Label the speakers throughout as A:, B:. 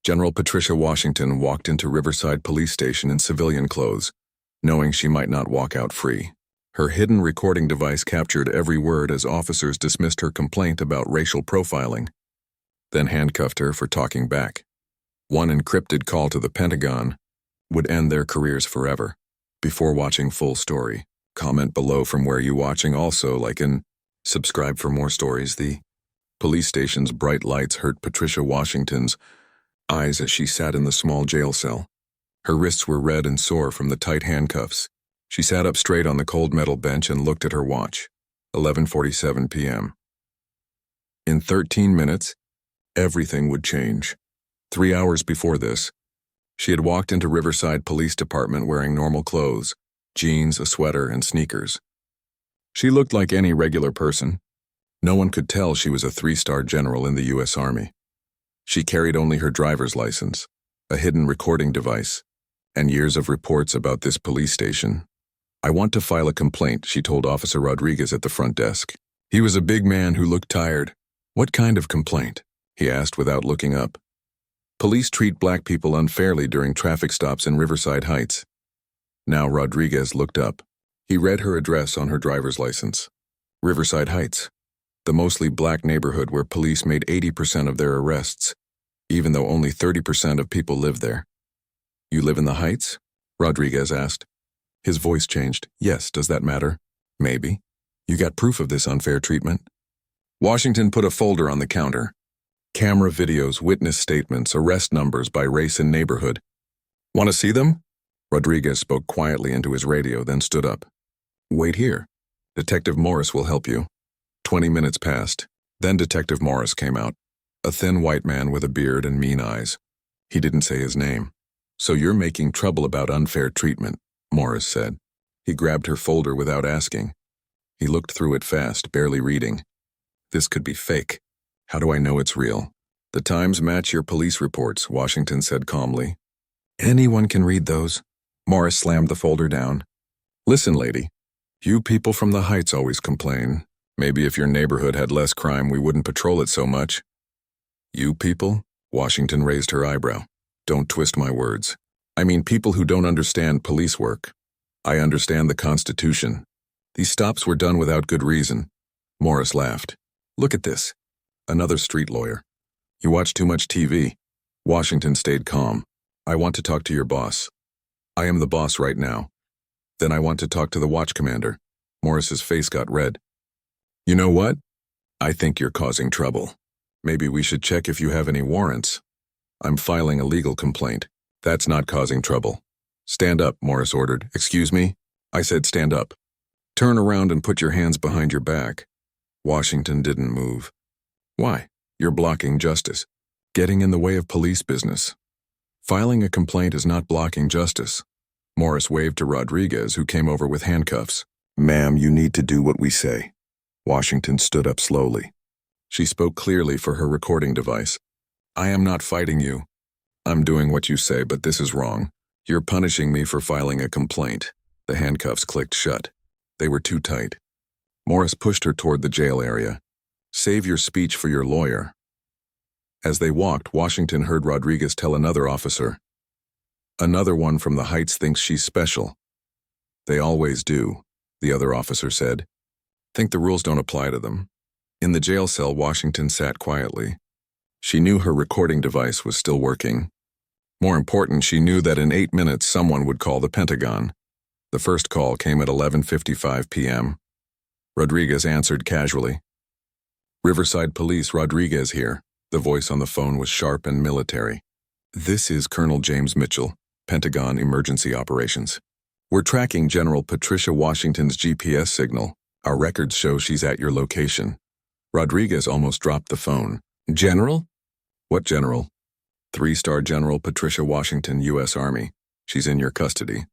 A: General Patricia Washington walked into Riverside Police Station in civilian clothes, knowing she might not walk out free. Her hidden recording device captured every word as officers dismissed her complaint about racial profiling, then handcuffed her for talking back. One encrypted call to the Pentagon would end their careers forever. Before watching full story, comment below from where you watching, also like and subscribe for more stories. The police station's bright lights hurt Patricia Washington's eyes as she sat in the small jail cell. Her wrists were red and sore from the tight handcuffs. She sat up straight on the cold metal bench and looked at her watch. 11:47 p.m. In 13 minutes, everything would change. 3 hours before this, she had walked into Riverside Police Department wearing normal clothes, jeans, a sweater, and sneakers. She looked like any regular person. No one could tell she was a 3-star general in the U.S. Army. She carried only her driver's license, a hidden recording device, and years of reports about this police station. "I want to file a complaint," she told Officer Rodriguez at the front desk. He was a big man who looked tired. "What kind of complaint?" he asked without looking up. "Police treat black people unfairly during traffic stops in Riverside Heights." Now Rodriguez looked up. He read her address on her driver's license. Riverside Heights, the mostly black neighborhood where police made 80% of their arrests, even though only 30% of people live there. "You live in the Heights?" Rodriguez asked. His voice changed. "Yes, does that matter?" "Maybe. You got proof of this unfair treatment?" Washington put a folder on the counter. Camera videos, witness statements, arrest numbers by race and neighborhood. "Want to see them?" Rodriguez spoke quietly into his radio, then stood up. "Wait here. Detective Morris will help you." 20 minutes passed. Then Detective Morris came out. A thin white man with a beard and mean eyes. He didn't say his name. "So you're making trouble about unfair treatment," Morris said. He grabbed her folder without asking. He looked through it fast, barely reading. "This could be fake. How do I know it's real?" "The Times match your police reports," Washington said calmly. "Anyone can read those." Morris slammed the folder down. "Listen, lady. You people from the Heights always complain. Maybe if your neighborhood had less crime, we wouldn't patrol it so much." "You people?" Washington raised her eyebrow. "Don't twist my words. I mean people who don't understand police work. I understand the Constitution. These stops were done without good reason." Morris laughed. "Look at this. Another street lawyer. You watch too much TV." Washington stayed calm. "I want to talk to your boss." "I am the boss right now." "Then I want to talk to the watch commander." Morris's face got red. "You know what? I think you're causing trouble. Maybe we should check if you have any warrants." "I'm filing a legal complaint." "That's not causing trouble." "Stand up," Morris ordered. "Excuse me?" "I said stand up." "Turn around and put your hands behind your back." Washington didn't move. "Why? You're blocking justice. Getting in the way of police business." "Filing a complaint is not blocking justice." Morris waved to Rodriguez, who came over with handcuffs. "Ma'am, you need to do what we say." Washington stood up slowly. She spoke clearly for her recording device. "I am not fighting you. I'm doing what you say, but this is wrong. You're punishing me for filing a complaint." The handcuffs clicked shut. They were too tight. Morris pushed her toward the jail area. "Save your speech for your lawyer." As they walked, Washington heard Rodriguez tell another officer, "Another one from the Heights thinks she's special." "They always do," the other officer said. "Think the rules don't apply to them." In the jail cell, Washington sat quietly. She knew her recording device was still working. More important, she knew that in 8 minutes someone would call the Pentagon. The first call came at 11:55 p.m. Rodriguez answered casually. "Riverside Police, Rodriguez here." The voice on the phone was sharp and military. "This is Colonel James Mitchell, Pentagon Emergency Operations. We're tracking General Patricia Washington's GPS signal. Our records show she's at your location." Rodriguez almost dropped the phone. "General?" "What general?" 3-star General Patricia Washington, U.S. Army. She's in your custody."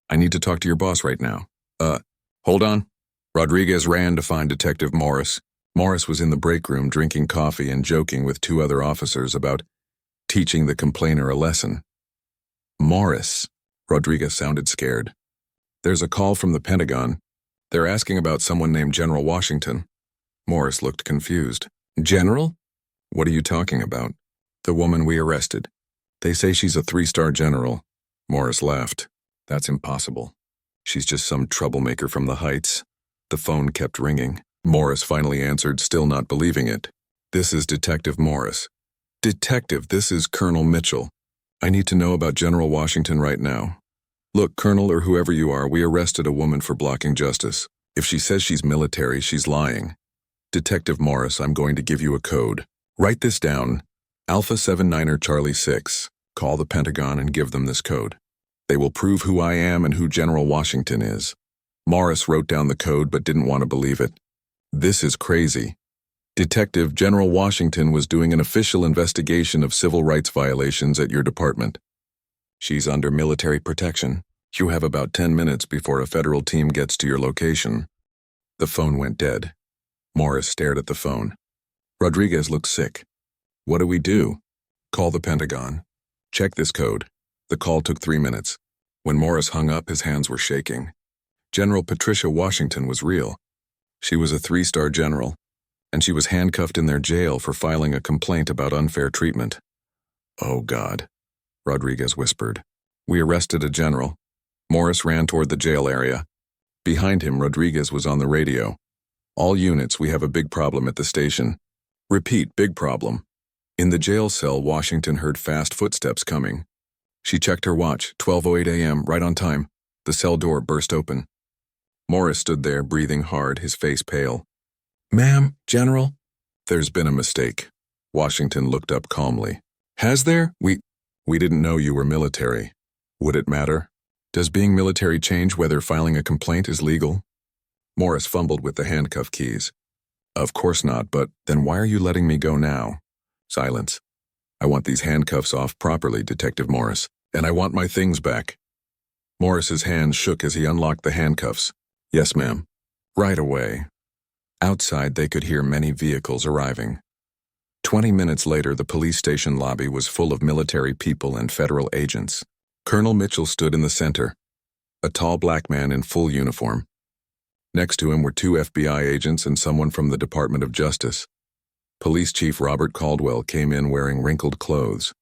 A: "I need to talk to your boss right now." Hold on." Rodriguez ran to find Detective Morris. Morris was in the break room drinking coffee and joking with 2 other officers about teaching the complainer a lesson. "Morris," Rodriguez sounded scared. "There's a call from the Pentagon. They're asking about someone named General Washington." Morris looked confused. "General? What are you talking about?" "The woman we arrested. They say she's a 3-star general. Morris laughed. That's impossible. She's just some troublemaker from the Heights. The phone kept ringing. Morris finally answered, still not believing it. This is Detective Morris. Detective, this is Colonel Mitchell. I need to know about General Washington right now. Look, Colonel or whoever you are, we arrested a woman for blocking justice. If she says she's military, she's lying. Detective Morris, I'm going to give you a code. Write this down. Alpha 79er Charlie 6. Call the Pentagon and give them this code. They will prove who I am and who General Washington is. Morris wrote down the code but didn't want to believe it. This is crazy. Detective, General Washington was doing an official investigation of civil rights violations at your department. She's under military protection. You have about 10 minutes before a federal team gets to your location. The phone went dead. Morris stared at the phone. Rodriguez looked sick. What do we do? Call the Pentagon. Check this code. The call took 3 minutes. When Morris hung up, his hands were shaking. General Patricia Washington was real. She was a 3-star general, and she was handcuffed in their jail for filing a complaint about unfair treatment. Oh, God, Rodriguez whispered. We arrested a general. Morris ran toward the jail area. Behind him, Rodriguez was on the radio. All units, we have a big problem at the station. Repeat, big problem. In the jail cell, Washington heard fast footsteps coming. She checked her watch, 12:08 a.m., right on time. The cell door burst open. Morris stood there, breathing hard, his face pale. Ma'am, General? There's been a mistake. Washington looked up calmly. Has there? We didn't know you were military. Would it matter? Does being military change whether filing a complaint is legal? Morris fumbled with the handcuff keys. Of course not, but then why are you letting me go now? Silence. I want these handcuffs off properly, Detective Morris, and I want my things back. Morris's hands shook as he unlocked the handcuffs. Yes, ma'am. Right away. Outside, they could hear many vehicles arriving. 20 minutes later, the police station lobby was full of military people and federal agents. Colonel Mitchell stood in the center, a tall black man in full uniform. Next to him were 2 FBI agents and someone from the Department of Justice. Police Chief Robert Caldwell came in wearing wrinkled clothes.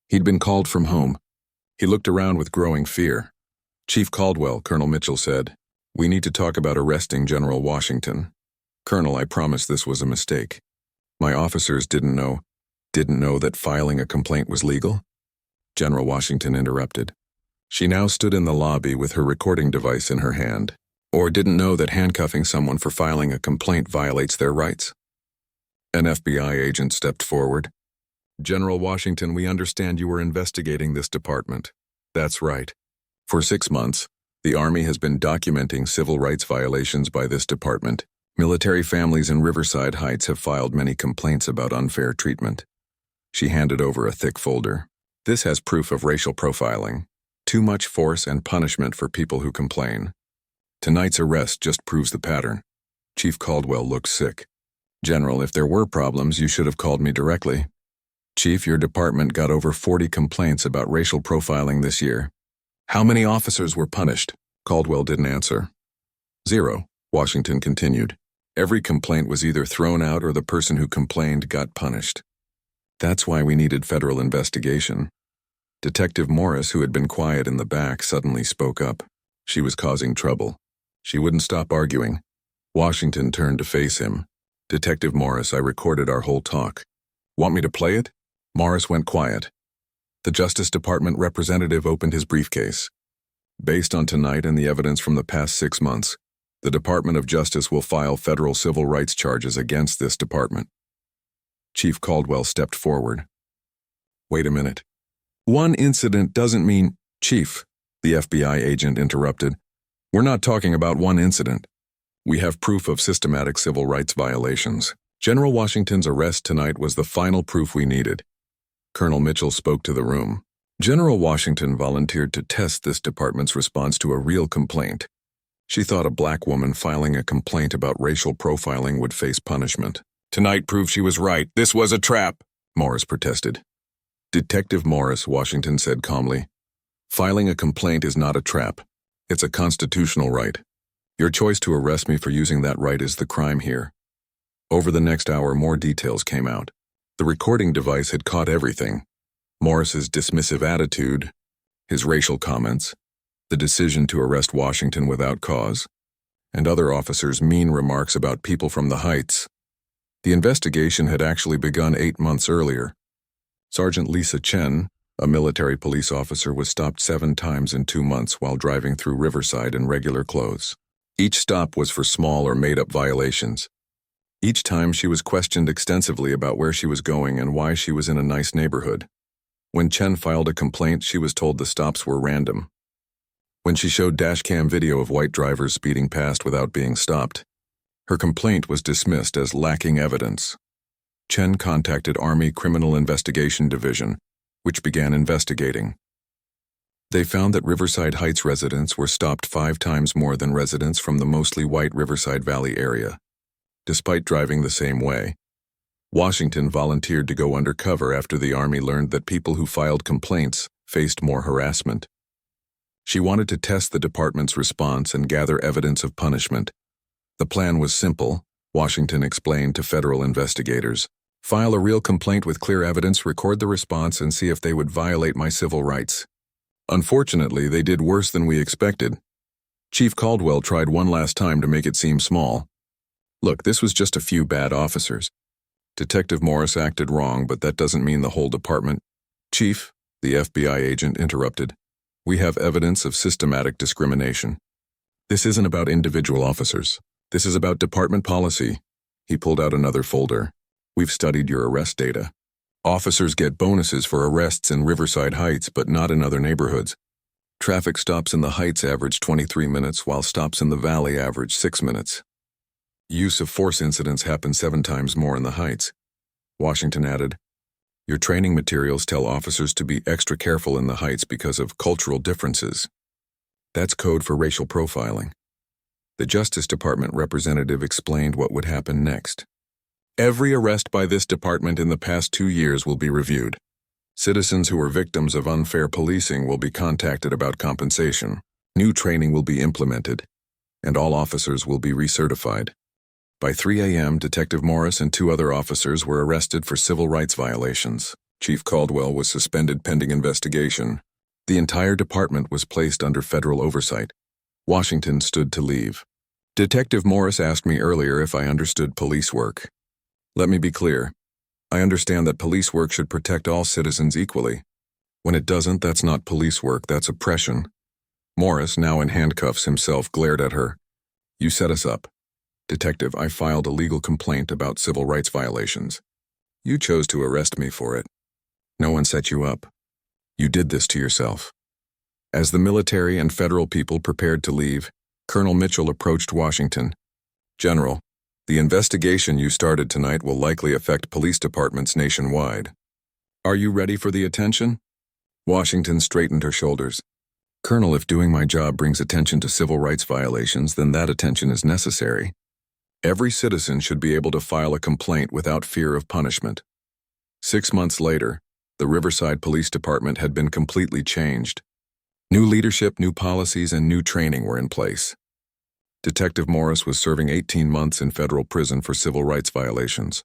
A: He'd been called from home. He looked around with growing fear. Chief Caldwell, Colonel Mitchell said, "We need to talk about arresting General Washington. Colonel, I promise this was a mistake. My officers didn't know that filing a complaint was legal." General Washington interrupted. She now stood in the lobby with her recording device in her hand. Or didn't know that handcuffing someone for filing a complaint violates their rights. An FBI agent stepped forward. General Washington, we understand you were investigating this department. That's right. For 6 months, the Army has been documenting civil rights violations by this department. Military families in Riverside Heights have filed many complaints about unfair treatment. She handed over a thick folder. This has proof of racial profiling. Too much force and punishment for people who complain. Tonight's arrest just proves the pattern. Chief Caldwell looked sick. General, if there were problems, you should have called me directly. Chief, your department got over 40 complaints about racial profiling this year. How many officers were punished? Caldwell didn't answer. 0, Washington continued. Every complaint was either thrown out or the person who complained got punished. That's why we needed federal investigation. Detective Morris, who had been quiet in the back, suddenly spoke up. She was causing trouble. She wouldn't stop arguing. Washington turned to face him. Detective Morris, I recorded our whole talk. Want me to play it? Morris went quiet. The Justice Department representative opened his briefcase. Based on tonight and the evidence from the past 6 months, the Department of Justice will file federal civil rights charges against this department. Chief Caldwell stepped forward. Wait a minute. One incident doesn't mean... Chief, the FBI agent interrupted. We're not talking about one incident. We have proof of systematic civil rights violations. General Washington's arrest tonight was the final proof we needed. Colonel Mitchell spoke to the room. General Washington volunteered to test this department's response to a real complaint. She thought a black woman filing a complaint about racial profiling would face punishment. Tonight proved she was right. This was a trap, Morris protested. Detective Morris, Washington said calmly. Filing a complaint is not a trap. It's a constitutional right. Your choice to arrest me for using that right is the crime here. Over the next hour, more details came out. The recording device had caught everything. Morris's dismissive attitude, his racial comments, the decision to arrest Washington without cause, and other officers' mean remarks about people from the Heights. The investigation had actually begun 8 months earlier. Sergeant Lisa Chen, a military police officer, was stopped 7 times in 2 months while driving through Riverside in regular clothes. Each stop was for small or made-up violations. Each time she was questioned extensively about where she was going and why she was in a nice neighborhood. When Chen filed a complaint, she was told the stops were random. When she showed dashcam video of white drivers speeding past without being stopped, her complaint was dismissed as lacking evidence. Chen contacted Army Criminal Investigation Division, which began investigating. They found that Riverside Heights residents were stopped 5 times more than residents from the mostly white Riverside Valley area. Despite driving the same way, Washington volunteered to go undercover after the Army learned that people who filed complaints faced more harassment. She wanted to test the department's response and gather evidence of punishment. The plan was simple, Washington explained to federal investigators. File a real complaint with clear evidence, record the response, and see if they would violate my civil rights. Unfortunately, they did worse than we expected. Chief Caldwell tried one last time to make it seem small. Look, this was just a few bad officers. Detective Morris acted wrong, but that doesn't mean the whole department. Chief, the FBI agent interrupted. We have evidence of systematic discrimination. This isn't about individual officers. This is about department policy. He pulled out another folder. We've studied your arrest data. Officers get bonuses for arrests in Riverside Heights, but not in other neighborhoods. Traffic stops in the Heights average 23 minutes, while stops in the Valley average 6 minutes. Use of force incidents happen 7 times more in the Heights. Washington added, your training materials tell officers to be extra careful in the Heights because of cultural differences. That's code for racial profiling. The Justice Department representative explained what would happen next. Every arrest by this department in the past 2 years will be reviewed. Citizens who are victims of unfair policing will be contacted about compensation. New training will be implemented, and all officers will be recertified. By 3 a.m., Detective Morris and 2 other officers were arrested for civil rights violations. Chief Caldwell was suspended pending investigation. The entire department was placed under federal oversight. Washington stood to leave. Detective Morris asked me earlier if I understood police work. Let me be clear. I understand that police work should protect all citizens equally. When it doesn't, that's not police work, that's oppression. Morris, now in handcuffs himself, glared at her. You set us up. Detective, I filed a legal complaint about civil rights violations. You chose to arrest me for it. No one set you up. You did this to yourself. As the military and federal people prepared to leave, Colonel Mitchell approached Washington. General, the investigation you started tonight will likely affect police departments nationwide. Are you ready for the attention? Washington straightened her shoulders. Colonel, if doing my job brings attention to civil rights violations, then that attention is necessary. Every citizen should be able to file a complaint without fear of punishment. 6 months later, the Riverside Police Department had been completely changed. New leadership, new policies, and new training were in place. Detective Morris was serving 18 months in federal prison for civil rights violations.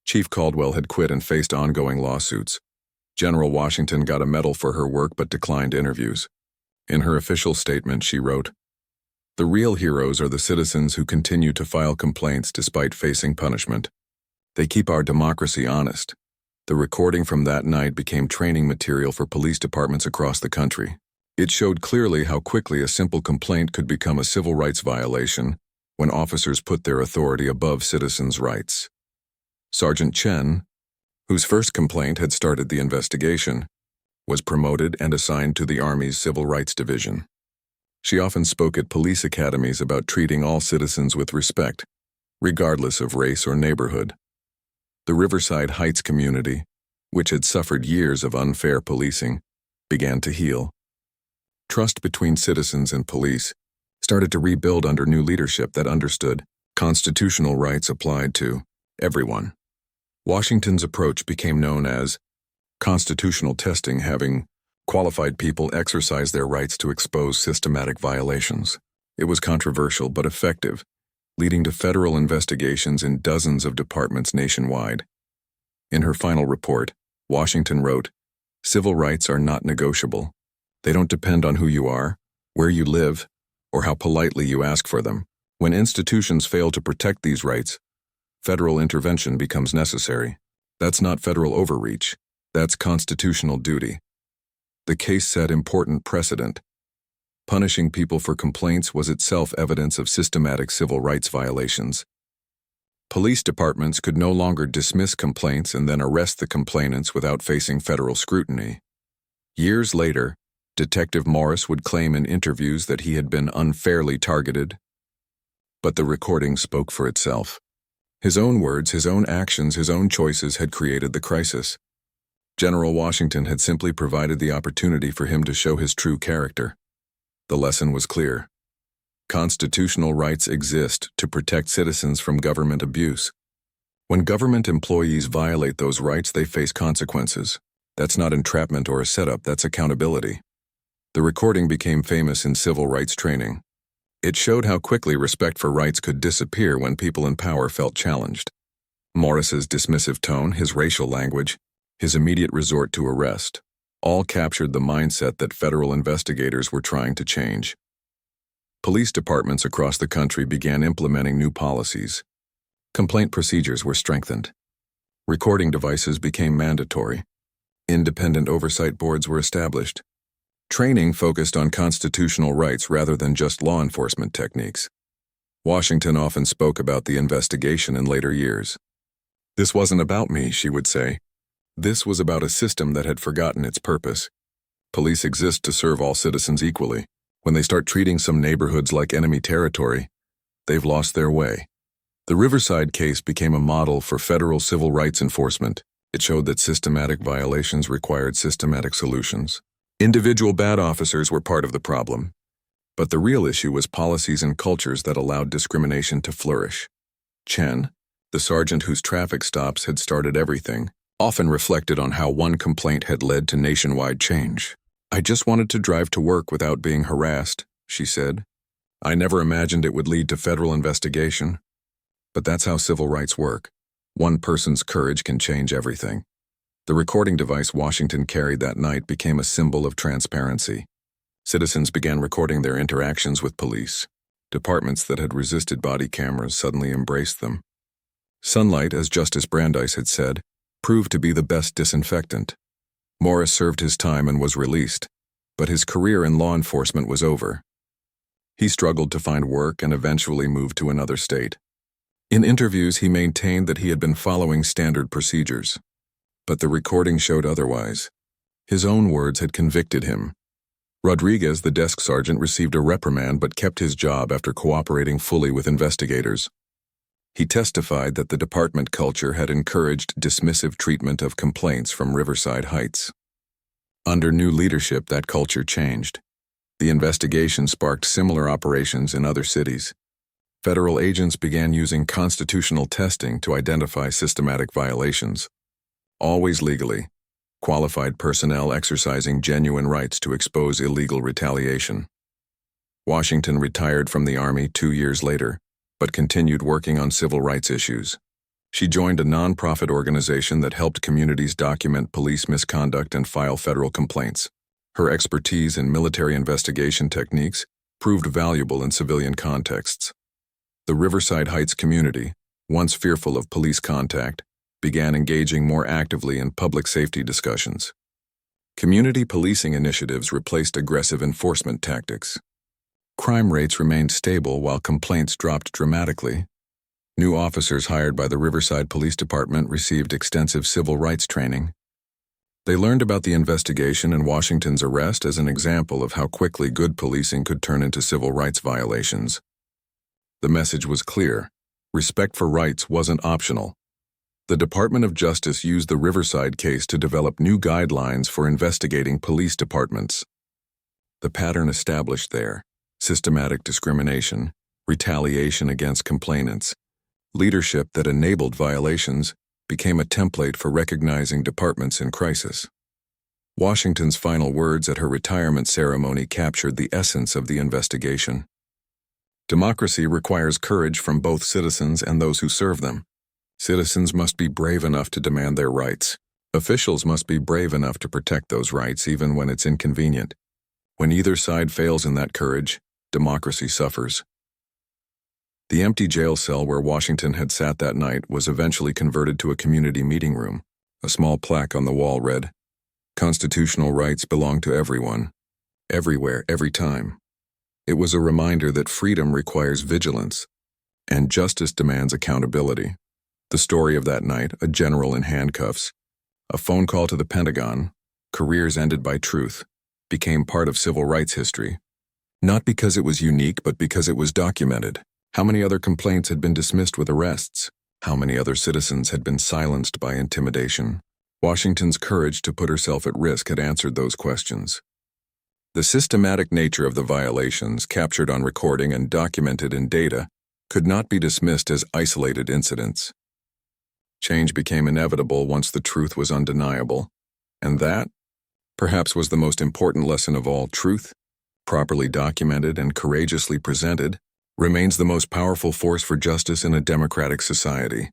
A: Chief Caldwell had quit and faced ongoing lawsuits. General Washington got a medal for her work but declined interviews. In her official statement, she wrote, "The real heroes are the citizens who continue to file complaints despite facing punishment. They keep our democracy honest." The recording from that night became training material for police departments across the country. It showed clearly how quickly a simple complaint could become a civil rights violation when officers put their authority above citizens' rights. Sergeant Chen, whose first complaint had started the investigation, was promoted and assigned to the Army's Civil Rights Division. She often spoke at police academies about treating all citizens with respect, regardless of race or neighborhood. The Riverside Heights community, which had suffered years of unfair policing, began to heal. Trust between citizens and police started to rebuild under new leadership that understood constitutional rights applied to everyone. Washington's approach became known as constitutional testing, having qualified people exercise their rights to expose systematic violations. It was controversial but effective, leading to federal investigations in dozens of departments nationwide. In her final report, Washington wrote, Civil rights are not negotiable. They don't depend on who you are, where you live, or how politely you ask for them. When institutions fail to protect these rights, federal intervention becomes necessary. That's not federal overreach. That's constitutional duty. The case set important precedent. Punishing people for complaints was itself evidence of systematic civil rights violations. Police departments could no longer dismiss complaints and then arrest the complainants without facing federal scrutiny. Years later, Detective Morris would claim in interviews that he had been unfairly targeted. But the recording spoke for itself. His own words, his own actions, his own choices had created the crisis. General Washington had simply provided the opportunity for him to show his true character. The lesson was clear. Constitutional rights exist to protect citizens from government abuse. When government employees violate those rights, they face consequences. That's not entrapment or a setup, that's accountability. The recording became famous in civil rights training. It showed how quickly respect for rights could disappear when people in power felt challenged. Morris's dismissive tone, his racial language, his immediate resort to arrest, all captured the mindset that federal investigators were trying to change. Police departments across the country began implementing new policies. Complaint procedures were strengthened. Recording devices became mandatory. Independent oversight boards were established. Training focused on constitutional rights rather than just law enforcement techniques. Washington often spoke about the investigation in later years. "This wasn't about me," she would say. "This was about a system that had forgotten its purpose. Police exist to serve all citizens equally. When they start treating some neighborhoods like enemy territory, they've lost their way." The Riverside case became a model for federal civil rights enforcement. It showed that systematic violations required systematic solutions. Individual bad officers were part of the problem, but the real issue was policies and cultures that allowed discrimination to flourish. Chen, the sergeant whose traffic stops had started everything, often reflected on how one complaint had led to nationwide change. "I just wanted to drive to work without being harassed," she said. "I never imagined it would lead to federal investigation." But that's how civil rights work. One person's courage can change everything. The recording device Washington carried that night became a symbol of transparency. Citizens began recording their interactions with police. Departments that had resisted body cameras suddenly embraced them. Sunlight, as Justice Brandeis had said, proved to be the best disinfectant. Morris served his time and was released, but his career in law enforcement was over. He struggled to find work and eventually moved to another state. In interviews, he maintained that he had been following standard procedures. But the recording showed otherwise. His own words had convicted him. Rodriguez, the desk sergeant, received a reprimand but kept his job after cooperating fully with investigators. He testified that the department culture had encouraged dismissive treatment of complaints from Riverside Heights. Under new leadership, that culture changed. The investigation sparked similar operations in other cities. Federal agents began using constitutional testing to identify systematic violations. Always legally, qualified personnel exercising genuine rights to expose illegal retaliation. Washington retired from the Army 2 years later, but continued working on civil rights issues. She joined a nonprofit organization that helped communities document police misconduct and file federal complaints. Her expertise in military investigation techniques proved valuable in civilian contexts. The Riverside Heights community, once fearful of police contact, began engaging more actively in public safety discussions. Community policing initiatives replaced aggressive enforcement tactics. Crime rates remained stable while complaints dropped dramatically. New officers hired by the Riverside Police Department received extensive civil rights training. They learned about the investigation and Washington's arrest as an example of how quickly good policing could turn into civil rights violations. The message was clear. Respect for rights wasn't optional. The Department of Justice used the Riverside case to develop new guidelines for investigating police departments. The pattern established there: systematic discrimination, retaliation against complainants, leadership that enabled violations, became a template for recognizing departments in crisis. Washington's final words at her retirement ceremony captured the essence of the investigation. Democracy requires courage from both citizens and those who serve them. Citizens must be brave enough to demand their rights. Officials must be brave enough to protect those rights even when it's inconvenient. When either side fails in that courage, democracy suffers. The empty jail cell where Washington had sat that night was eventually converted to a community meeting room. A small plaque on the wall read, "Constitutional rights belong to everyone, everywhere, every time." It was a reminder that freedom requires vigilance, and justice demands accountability. The story of that night, a general in handcuffs, a phone call to the Pentagon, careers ended by truth, became part of civil rights history. Not because it was unique, but because it was documented. How many other complaints had been dismissed with arrests? How many other citizens had been silenced by intimidation? Washington's courage to put herself at risk had answered those questions. The systematic nature of the violations, captured on recording and documented in data, could not be dismissed as isolated incidents. Change became inevitable once the truth was undeniable, and that, perhaps, was the most important lesson of all. Truth, properly documented and courageously presented, remains the most powerful force for justice in a democratic society.